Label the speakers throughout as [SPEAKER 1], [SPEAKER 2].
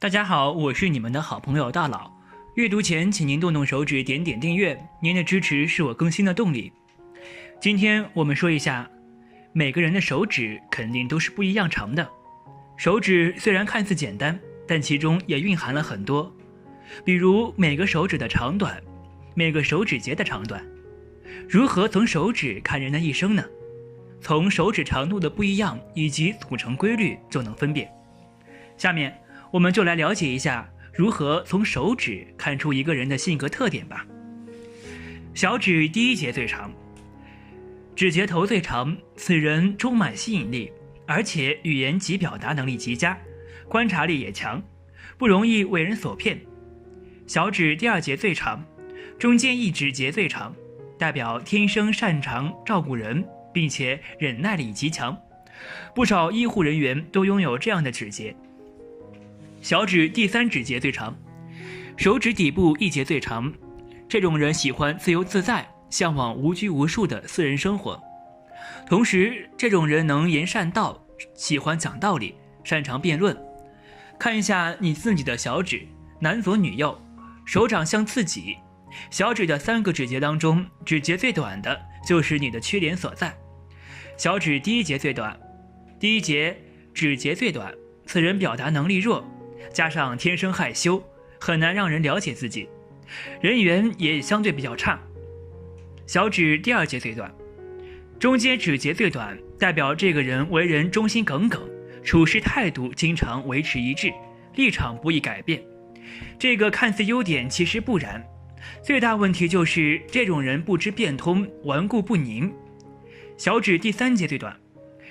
[SPEAKER 1] 大家好，我是你们的好朋友大佬。阅读前请您动动手指点点订阅，您的支持是我更新的动力。今天我们说一下，每个人的手指肯定都是不一样长的。手指虽然看似简单，但其中也蕴含了很多，比如每个手指的长短，每个手指节的长短。如何从手指看人的一生呢？从手指长度的不一样以及组成规律就能分辨。下面我们就来了解一下如何从手指看出一个人的性格特点吧。小指第一节最长，指节头最长，此人充满吸引力，而且语言及表达能力极佳，观察力也强，不容易为人所骗。小指第二节最长，中间一指节最长，代表天生擅长照顾人，并且忍耐力极强，不少医护人员都拥有这样的指节。小指第三指节最长，手指底部一节最长，这种人喜欢自由自在，向往无拘无束的私人生活。同时，这种人能言善道，喜欢讲道理，擅长辩论。看一下你自己的小指，男左女右，手掌相刺激，小指的3个指节当中，指节最短的就是你的缺点所在。小指第一节最短，第一节指节最短，此人表达能力弱，加上天生害羞，很难让人了解自己，人缘也相对比较差。小指第二节最短，中间指节最短，代表这个人为人忠心耿耿，处事态度经常维持一致，立场不易改变。这个看似优点，其实不然，最大问题就是这种人不知变通，顽固不宁。小指第三节最短，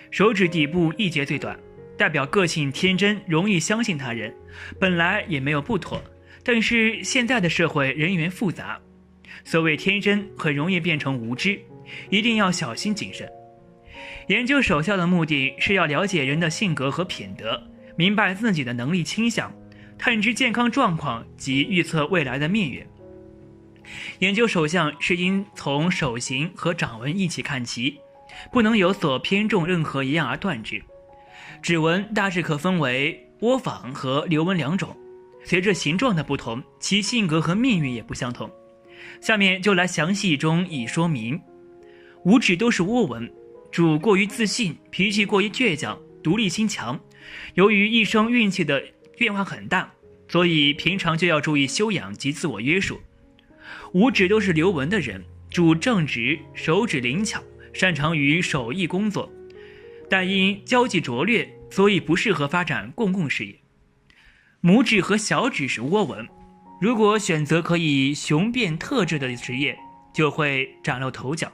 [SPEAKER 1] 手指底部一节最短，代表个性天真，容易相信他人，本来也没有不妥，但是现在的社会人员复杂，所谓天真很容易变成无知，一定要小心谨慎。研究手相的目的是要了解人的性格和品德，明白自己的能力倾向，探知健康状况及预测未来的命运。研究手相是应从手型和掌纹一起看齐，不能有所偏重任何一样而断之。指纹大致可分为窝仿和流纹2种，随着形状的不同，其性格和命运也不相同。下面就来详细中以说明。5指都是窝纹，主过于自信，脾气过于倔强，独立心强，由于一生运气的变化很大，所以平常就要注意修养及自我约束。5指都是流纹的人，主正直，手指灵巧，擅长于手艺工作，但因交际拙劣，所以不适合发展公共事业。拇指和小指是窝纹，如果选择可以雄辩特质的职业，就会崭露头角。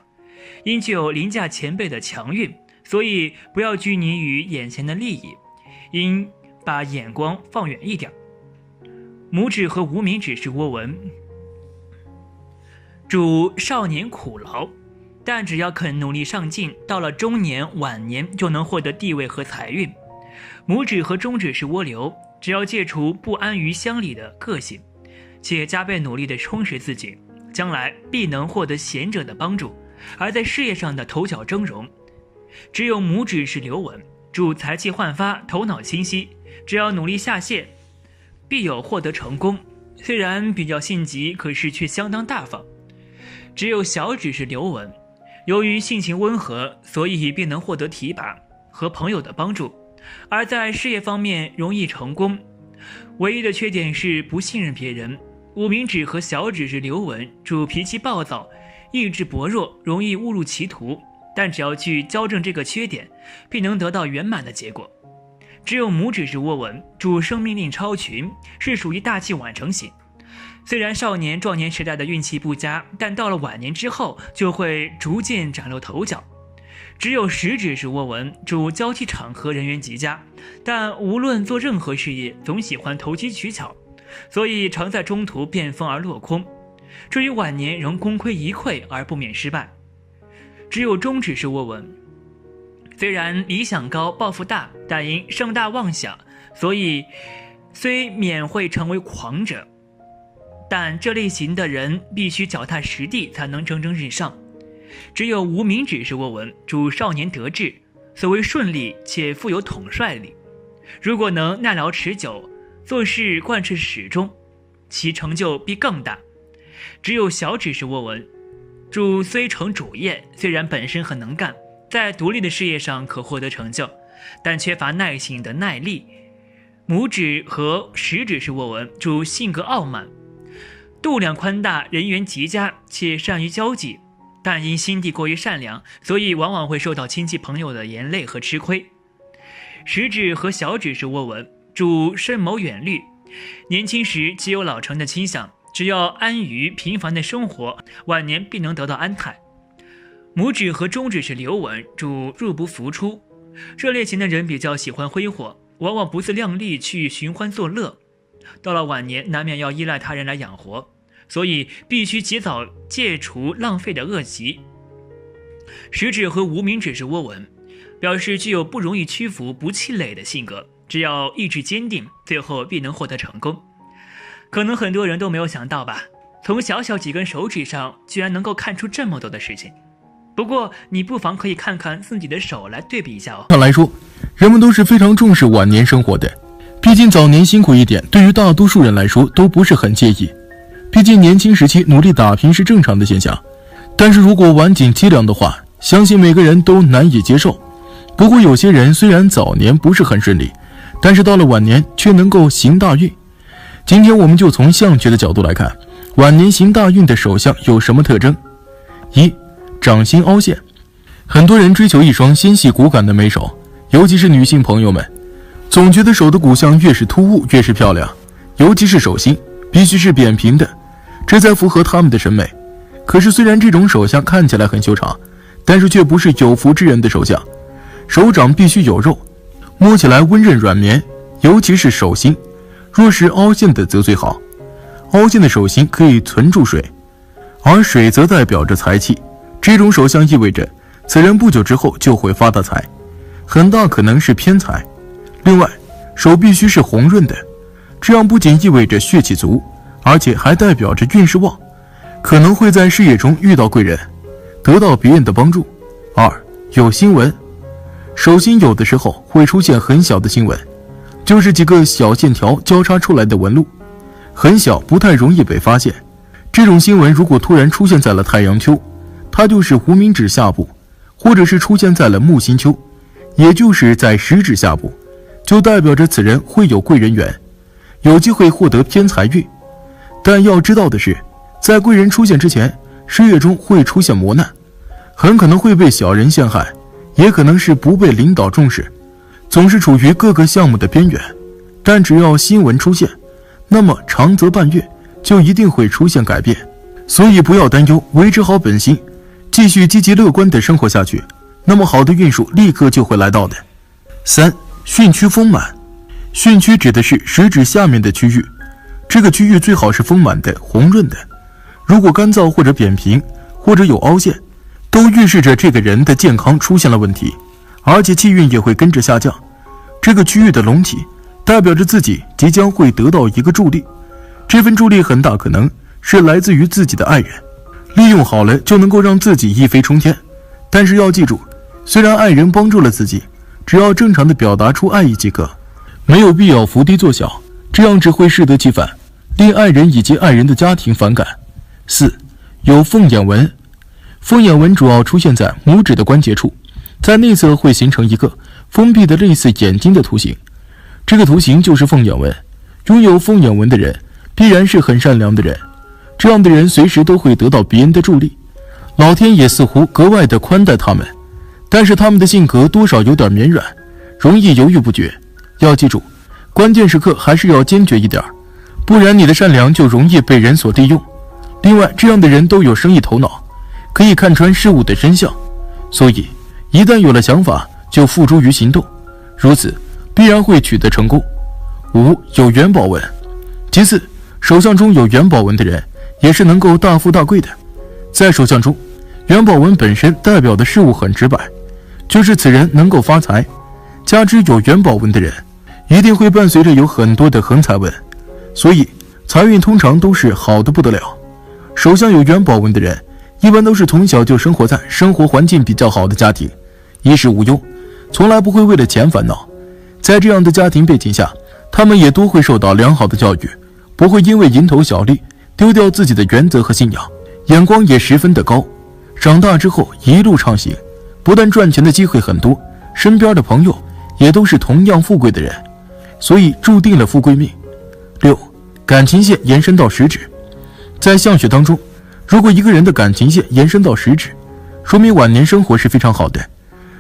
[SPEAKER 1] 因具有凌驾前辈的强运，所以不要拘泥于眼前的利益，应把眼光放远一点。拇指和无名指是窝纹，主少年苦劳，但只要肯努力上进，到了中年晚年就能获得地位和财运。拇指和中指是涡流，只要戒除不安于乡里的个性，且加倍努力地充实自己，将来必能获得贤者的帮助，而在事业上的头角峥嵘。只有拇指是流纹，主才气焕发，头脑清晰，只要努力下线，必有获得成功。虽然比较性急，可是却相当大方。只有小指是流纹，由于性情温和，所以便能获得提拔和朋友的帮助，而在事业方面容易成功。唯一的缺点是不信任别人。无名指和小指是流纹，主脾气暴躁，意志薄弱，容易误入歧途，但只要去矫正这个缺点，必能得到圆满的结果。只有拇指是窝纹，主生命力超群，是属于大器晚成型。虽然少年壮年时代的运气不佳，但到了晚年之后就会逐渐崭露头角。只有食指是窝纹，主交际场合人缘极佳，但无论做任何事业总喜欢投机取巧，所以常在中途变风而落空，至于晚年仍功亏一篑而不免失败。只有中指是窝纹，虽然理想高抱负大，但因盛大妄想，所以虽免会成为狂者，但这类型的人必须脚踏实地才能蒸蒸日上。只有无名指是窝纹，主少年得志，所谓顺利且富有统帅力。如果能耐劳持久，做事贯彻始终，其成就必更大。只有小指是握纹，主虽成主业，虽然本身很能干，在独立的事业上可获得成就，但缺乏耐性的耐力。拇指和食指是握纹，主性格傲慢，度量宽大，人缘极佳，且善于交际，但因心地过于善良，所以往往会受到亲戚朋友的连累和吃亏。食指和小指是握纹，主深谋远虑，年轻时极有老成的倾向，只要安于平凡的生活，晚年必能得到安泰。拇指和中指是流纹，主入不敷出，这类型的人比较喜欢挥霍，往往不自量力去寻欢作乐，到了晚年难免要依赖他人来养活，所以必须及早戒除浪费的恶习。食指和无名指是握纹，表示具有不容易屈服、不气馁的性格，只要意志坚定，最后必能获得成功。可能很多人都没有想到吧，从小小几根手指上居然能够看出这么多的事情。不过你不妨可以看看自己的手来对比一下哦。
[SPEAKER 2] 来说，人们都是非常重视晚年生活的，毕竟早年辛苦一点，对于大多数人来说都不是很介意。毕竟年轻时期努力打拼是正常的现象，但是如果晚景凄凉的话，相信每个人都难以接受。不过有些人虽然早年不是很顺利，但是到了晚年却能够行大运。今天我们就从相学的角度来看，晚年行大运的手相有什么特征。一、掌心凹陷。很多人追求一双纤细骨感的美手，尤其是女性朋友们，总觉得手的骨相越是突兀越是漂亮，尤其是手心必须是扁平的，这才符合他们的审美。可是虽然这种手相看起来很修长，但是却不是有福之人的手相。手掌必须有肉，摸起来温润软绵，尤其是手心，若是凹陷的则最好。凹陷的手心可以存住水，而水则代表着财气，这种手相意味着此人不久之后就会发大财，很大可能是偏财。另外，手必须是红润的，这样不仅意味着血气足，而且还代表着运势旺，可能会在事业中遇到贵人，得到别人的帮助。二、有星纹。手心有的时候会出现很小的星纹，就是几个小线条交叉出来的纹路，很小，不太容易被发现。这种星纹如果突然出现在了太阳丘，它就是无名指下部，或者是出现在了木星丘，也就是在食指下部，就代表着此人会有贵人缘，有机会获得偏财运。但要知道的是，在贵人出现之前，事业中会出现磨难，很可能会被小人陷害，也可能是不被领导重视，总是处于各个项目的边缘。但只要新闻出现，那么长则半月就一定会出现改变。所以不要担忧，维持好本心，继续积极乐观地生活下去，那么好的运数立刻就会来到的。三、巽区丰满。巽区指的是食指下面的区域，这个区域最好是丰满的、红润的。如果干燥或者扁平，或者有凹陷，都预示着这个人的健康出现了问题，而且气运也会跟着下降。这个区域的隆起代表着自己即将会得到一个助力，这份助力很大可能是来自于自己的爱人，利用好了就能够让自己一飞冲天。但是要记住，虽然爱人帮助了自己，只要正常的表达出爱意即可，没有必要伏低作小，这样只会适得其反，令爱人以及爱人的家庭反感。四、有凤眼纹。凤眼纹主要出现在拇指的关节处，在内侧会形成一个封闭的类似眼睛的图形，这个图形就是凤眼纹。拥有凤眼纹的人必然是很善良的人，这样的人随时都会得到别人的助力，老天也似乎格外的宽待他们。但是他们的性格多少有点绵软，容易犹豫不决。要记住，关键时刻还是要坚决一点，不然你的善良就容易被人所利用。另外，这样的人都有生意头脑，可以看穿事物的真相，所以一旦有了想法就付诸于行动，如此必然会取得成功。五、有元宝纹。其次，手相中有元宝纹的人也是能够大富大贵的。在手相中，元宝纹本身代表的事物很直白，就是此人能够发财，加之有元宝纹的人一定会伴随着有很多的横财纹，所以财运通常都是好的不得了。手相有元宝纹的人一般都是从小就生活在生活环境比较好的家庭，衣食无忧，从来不会为了钱烦恼。在这样的家庭背景下，他他们也都会受到良好的教育，不会因为蝇头小利丢掉自己的原则和信仰，眼光也十分的高。长大之后一路畅行，不但赚钱的机会很多，身边的朋友也都是同样富贵的人，所以注定了富贵命。6. 感情线延伸到食指。在相学当中，如果一个人的感情线延伸到食指，说明晚年生活是非常好的。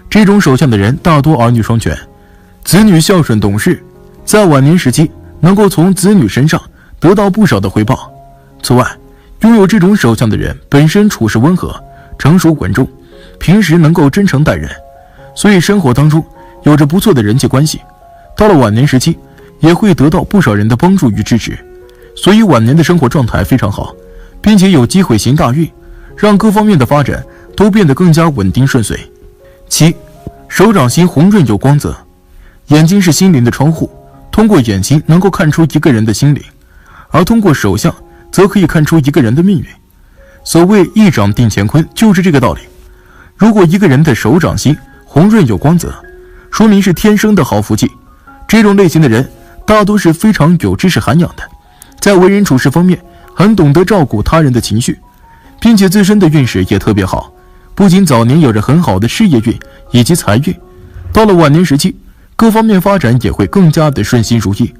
[SPEAKER 2] 这种手相的人大多儿女双全，子女孝顺懂事，在晚年时期能够从子女身上得到不少的回报。此外，拥有这种手相的人本身处事温和、成熟稳重，平时能够真诚待人，所以生活当中有着不错的人际关系。到了晚年时期，也会得到不少人的帮助与支持，所以晚年的生活状态非常好，并且有机会行大运，让各方面的发展都变得更加稳定顺遂。7. 手掌心红润有光泽。眼睛是心灵的窗户，通过眼睛能够看出一个人的心灵，而通过手相则可以看出一个人的命运。所谓一掌定乾坤，就是这个道理。如果一个人的手掌心红润有光泽，说明是天生的好福气。这种类型的人大多是非常有知识涵养的，在为人处事方面很懂得照顾他人的情绪，并且自身的运势也特别好，不仅早年有着很好的事业运以及财运，到了晚年时期各方面发展也会更加的顺心如意。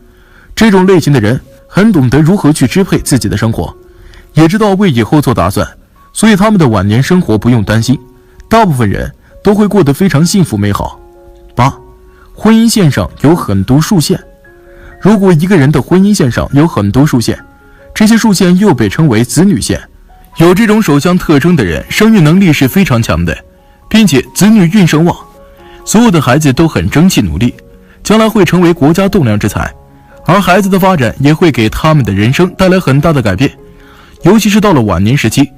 [SPEAKER 2] 这种类型的人很懂得如何去支配自己的生活，也知道为以后做打算，所以他们的晚年生活不用担心，大部分人都会过得非常幸福美好。8. 婚姻线上有很多竖线。如果一个人的婚姻线上有很多竖线，这些竖线又被称为子女线。有这种手相特征的人生育能力是非常强的，并且子女运盛旺，所有的孩子都很争气努力，将来会成为国家栋梁之才，而孩子的发展也会给他们的人生带来很大的改变。尤其是到了晚年时期，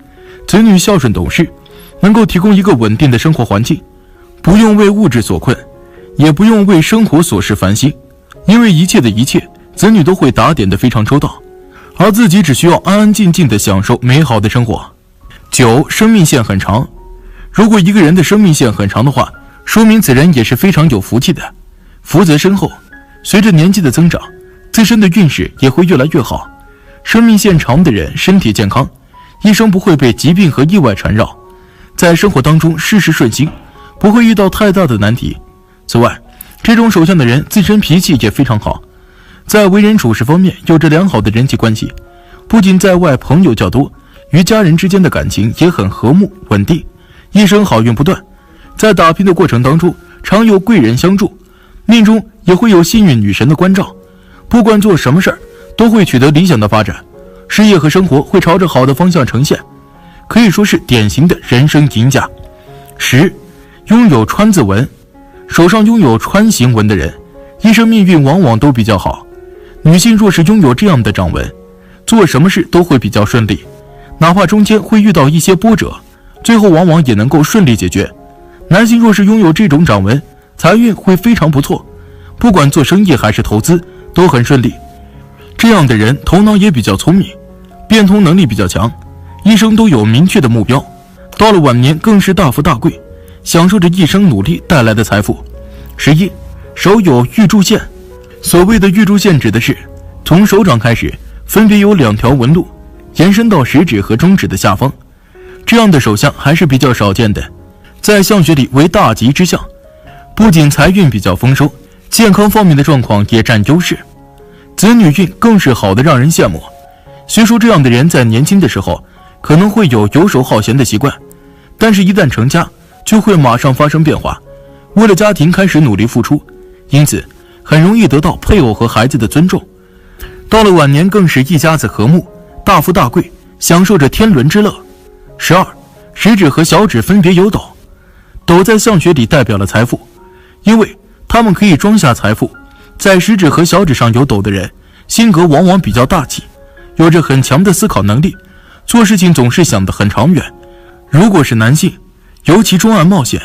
[SPEAKER 2] 子女孝顺懂事，能够提供一个稳定的生活环境，不用为物质所困，也不用为生活琐事烦心，因为一切的一切子女都会打点得非常周到，而自己只需要安安静静地享受美好的生活。9. 生命线很长。如果一个人的生命线很长的话，说明此人也是非常有福气的，福泽深厚，随着年纪的增长，自身的运势也会越来越好。生命线长的人身体健康，一生不会被疾病和意外缠绕，在生活当中事事顺心，不会遇到太大的难题。此外，这种手相的人自身脾气也非常好，在为人处事方面有着良好的人际关系，不仅在外朋友较多，与家人之间的感情也很和睦稳定，一生好运不断。在打拼的过程当中常有贵人相助，命中也会有幸运女神的关照，不管做什么事儿都会取得理想的发展，事业和生活会朝着好的方向呈现，可以说是典型的人生赢家。10. 拥有川字纹。手上拥有川形纹的人，一生命运往往都比较好。女性若是拥有这样的掌纹，做什么事都会比较顺利，哪怕中间会遇到一些波折，最后往往也能够顺利解决。男性若是拥有这种掌纹，财运会非常不错，不管做生意还是投资都很顺利。这样的人头脑也比较聪明，变通能力比较强，一生都有明确的目标，到了晚年更是大富大贵，享受着一生努力带来的财富。11. 手有玉柱线。所谓的玉柱线指的是从手掌开始分别有2条纹路延伸到食指和中指的下方，这样的手相还是比较少见的，在相学里为大吉之相，不仅财运比较丰收，健康方面的状况也占优势，子女运更是好的让人羡慕。虽说这样的人在年轻的时候可能会有游手好闲的习惯，但是一旦成家就会马上发生变化，为了家庭开始努力付出，因此很容易得到配偶和孩子的尊重。到了晚年更是一家子和睦，大富大贵，享受着天伦之乐。12. 食指和小指分别有斗。斗在相学里代表了财富，因为他们可以装下财富。在食指和小指上有斗的人，性格往往比较大气，有着很强的思考能力，做事情总是想得很长远。如果是男性，尤其钟爱冒险，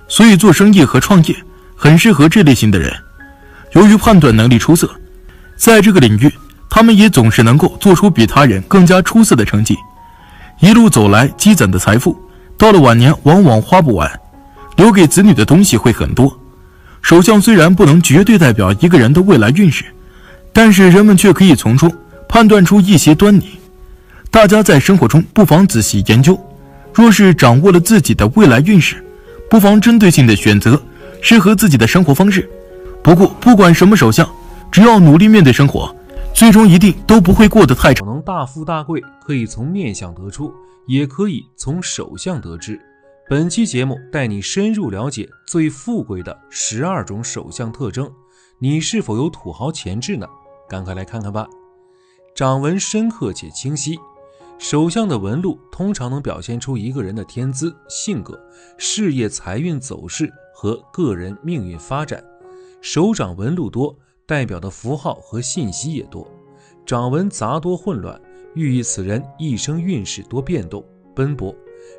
[SPEAKER 2] 所以做生意和创业很适合这类型的人。由于判断能力出色，在这个领域他们也总是能够做出比他人更加出色的成绩。一路走来积攒的财富，到了晚年往往花不完，留给子女的东西会很多。手相虽然不能绝对代表一个人的未来运势，但是人们却可以从中判断出一些端倪。大家在生活中不妨仔细研究，若是掌握了自己的未来运势，不妨针对性的选择适合自己的生活方式。不过不管什么手相，只要努力面对生活，最终一定都不会过得太差。
[SPEAKER 3] 能大富大贵，可以从面相得出，也可以从手相得知。本期节目带你深入了解最富贵的12种手相特征，你是否有土豪潜质呢？赶快来看看吧。掌纹深刻且清晰，手相的纹路通常能表现出一个人的天资、性格、事业财运走势和个人命运发展。手掌纹路多，代表的符号和信息也多。掌纹杂多混乱，寓意此人一生运势多变动奔波。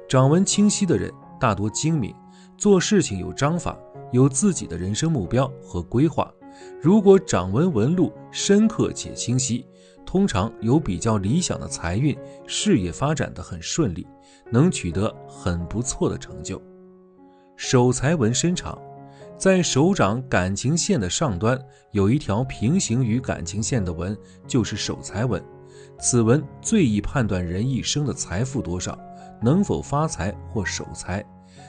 [SPEAKER 3] 掌纹清晰的人大多精明，做事情有章法，有自己的人生目标和规划。如果掌纹纹路深刻且清晰，通常有比较理想的财运，事业发展得很顺利，能取得很不错的成就。手财纹深长，在手掌感情线的上端有一条平行于感情线的纹，就是手财纹。此纹最易判断人一生的财富多少，能否发财或守财。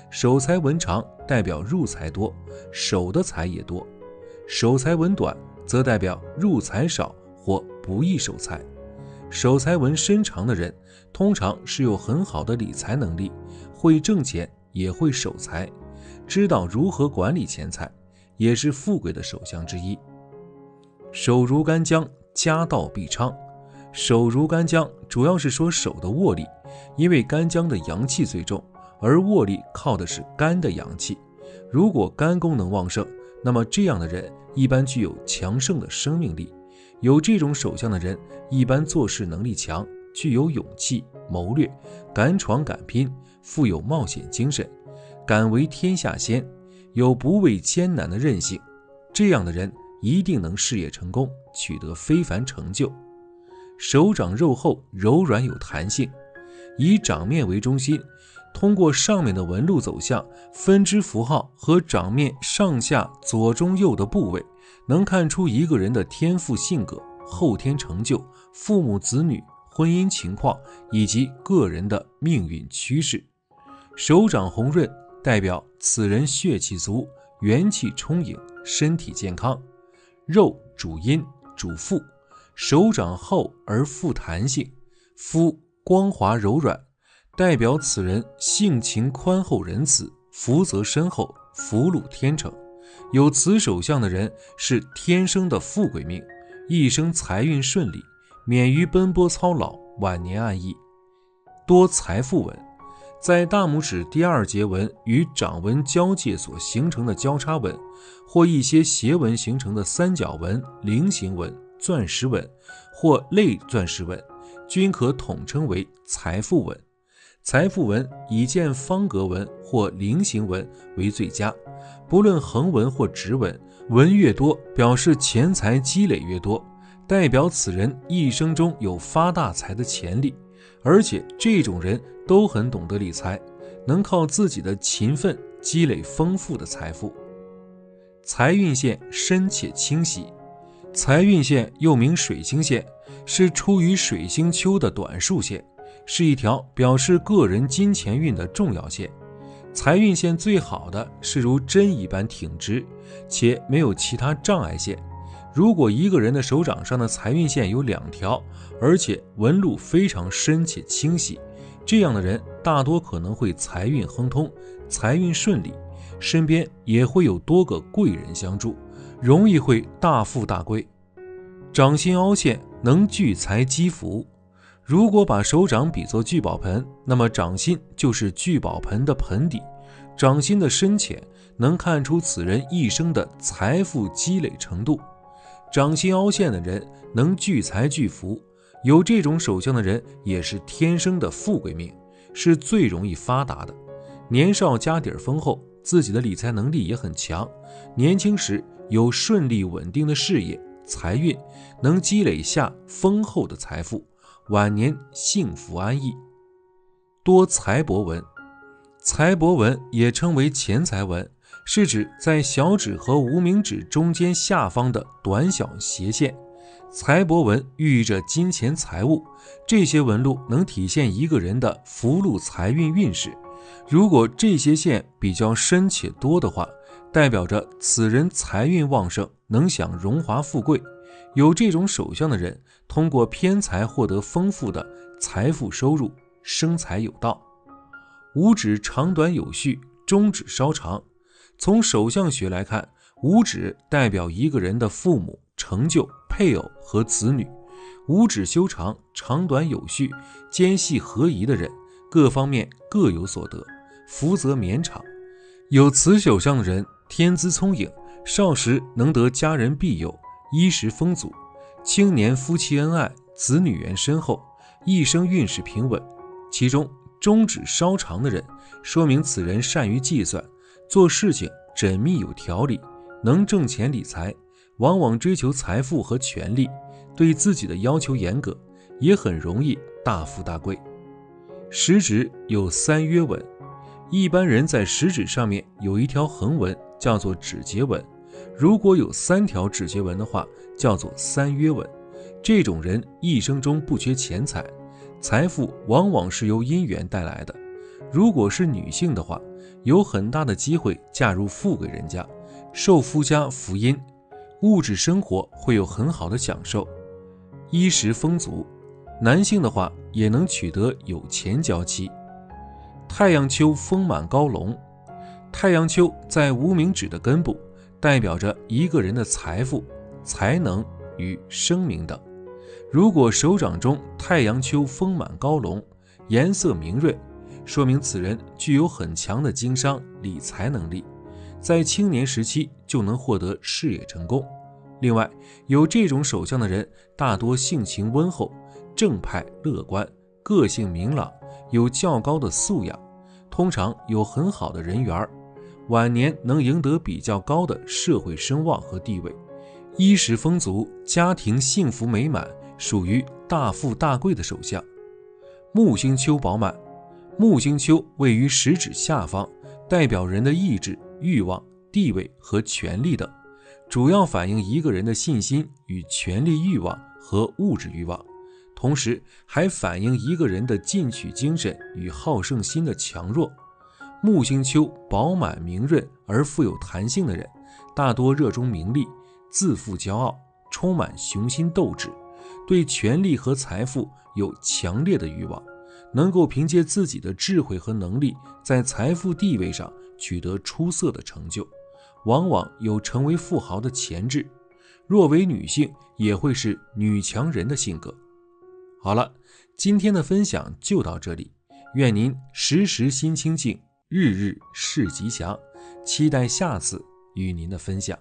[SPEAKER 3] 手财纹长代表入财多，守的财也多；手财纹短则代表入财少或不易守财。手财纹深长的人通常是有很好的理财能力，会挣钱也会守财，知道如何管理钱财，也是富贵的手相之一。手如干将，家道必昌。手如干将主要是说手的握力，因为干将的阳气最重，而握力靠的是肝的阳气。如果肝功能旺盛，那么这样的人一般具有强盛的生命力。有这种手相的人一般做事能力强，具有勇气、谋略，敢闯敢拼，富有冒险精神，敢为天下先，有不畏艰难的韧性。这样的人一定能事业成功，取得非凡成就。手掌肉厚柔软有弹性，以掌面为中心，通过上面的纹路走向、分支符号和掌面上下左中右的部位，能看出一个人的天赋性格、后天成就、父母子女、婚姻情况以及个人的命运趋势。手掌红润代表此人血气足，元气充盈，身体健康。肉主阴主腹，手掌厚而富弹性，肤光滑柔软，代表此人性情宽厚仁慈，福泽深厚，福禄天成。有此手相的人是天生的富贵命，一生财运顺利，免于奔波操劳，晚年安逸。多财富纹，在大拇指第二节纹与掌纹交界所形成的交叉纹，或一些斜纹形成的三角纹、菱形纹、钻石纹或类钻石纹，均可统称为财富纹。财富纹以见方格纹或菱形纹为最佳，不论横纹或直纹，纹越多表示钱财积累越多，代表此人一生中有发大财的潜力，而且这种人都很懂得理财，能靠自己的勤奋积累丰富的财富。财运线深且清晰，财运线又名水星线，是出于水星丘的短竖线，是一条表示个人金钱运的重要线。财运线最好的是如针一般挺直，且没有其他障碍线。如果一个人的手掌上的财运线有2条，而且纹路非常深且清晰，这样的人大多可能会财运亨通，财运顺利，身边也会有多个贵人相助，容易会大富大贵。掌心凹陷能聚财积福，如果把手掌比作聚宝盆，那么掌心就是聚宝盆的盆底。掌心的深浅能看出此人一生的财富积累程度。掌心凹陷的人能聚财聚福，有这种手相的人也是天生的富贵命，是最容易发达的。年少家底丰厚，自己的理财能力也很强，年轻时有顺利稳定的事业财运，能积累下丰厚的财富，晚年幸福安逸。多财帛纹，财帛纹也称为钱财纹，是指在小指和无名指中间下方的短小斜线。财帛纹寓意着金钱财物，这些纹路能体现一个人的福禄财运运势。如果这些线比较深且多的话，代表着此人财运旺盛，能享荣华富贵。有这种手相的人，通过偏财获得丰富的财富收入，生财有道。五指长短有序，中指稍长。从手相学来看，五指代表一个人的父母、成就、配偶和子女。五指修长，长短有序，间隙合宜的人，各方面各有所得，福泽绵长。有此手相的人，天资聪颖，少时能得家人庇佑，衣食丰足，青年夫妻恩爱，子女缘深厚，一生运势平稳。其中中指稍长的人，说明此人善于计算，做事情缜密有条理，能挣钱理财，往往追求财富和权力，对自己的要求严格，也很容易大富大贵。食指有三约纹，一般人在食指上面有一条横纹，叫做指节纹，如果有3条指节纹的话，叫做三约纹。这种人一生中不缺钱财，财富往往是由姻缘带来的。如果是女性的话，有很大的机会嫁入富贵人家，受夫家福荫，物质生活会有很好的享受，衣食丰足。男性的话也能取得有钱娇妻。太阳丘丰满高隆，太阳丘在无名指的根部，代表着一个人的财富、才能与声名等。如果手掌中太阳丘丰满高隆，颜色明锐，说明此人具有很强的经商理财能力，在青年时期就能获得事业成功。另外，有这种手相的人大多性情温厚，正派乐观，个性明朗，有较高的素养，通常有很好的人缘，晚年能赢得比较高的社会声望和地位，衣食丰足，家庭幸福美满，属于大富大贵的手相。木星丘饱满，木星丘位于食指下方，代表人的意志、欲望、地位和权力等，主要反映一个人的信心与权力欲望和物质欲望，同时还反映一个人的进取精神与好胜心的强弱。木星丘饱满明润而富有弹性的人，大多热衷名利，自负骄傲，充满雄心斗志，对权力和财富有强烈的欲望，能够凭借自己的智慧和能力，在财富地位上取得出色的成就，往往有成为富豪的潜质。若为女性，也会是女强人的性格。好了，今天的分享就到这里，愿您时时心清静，日日事吉祥，期待下次与您的分享。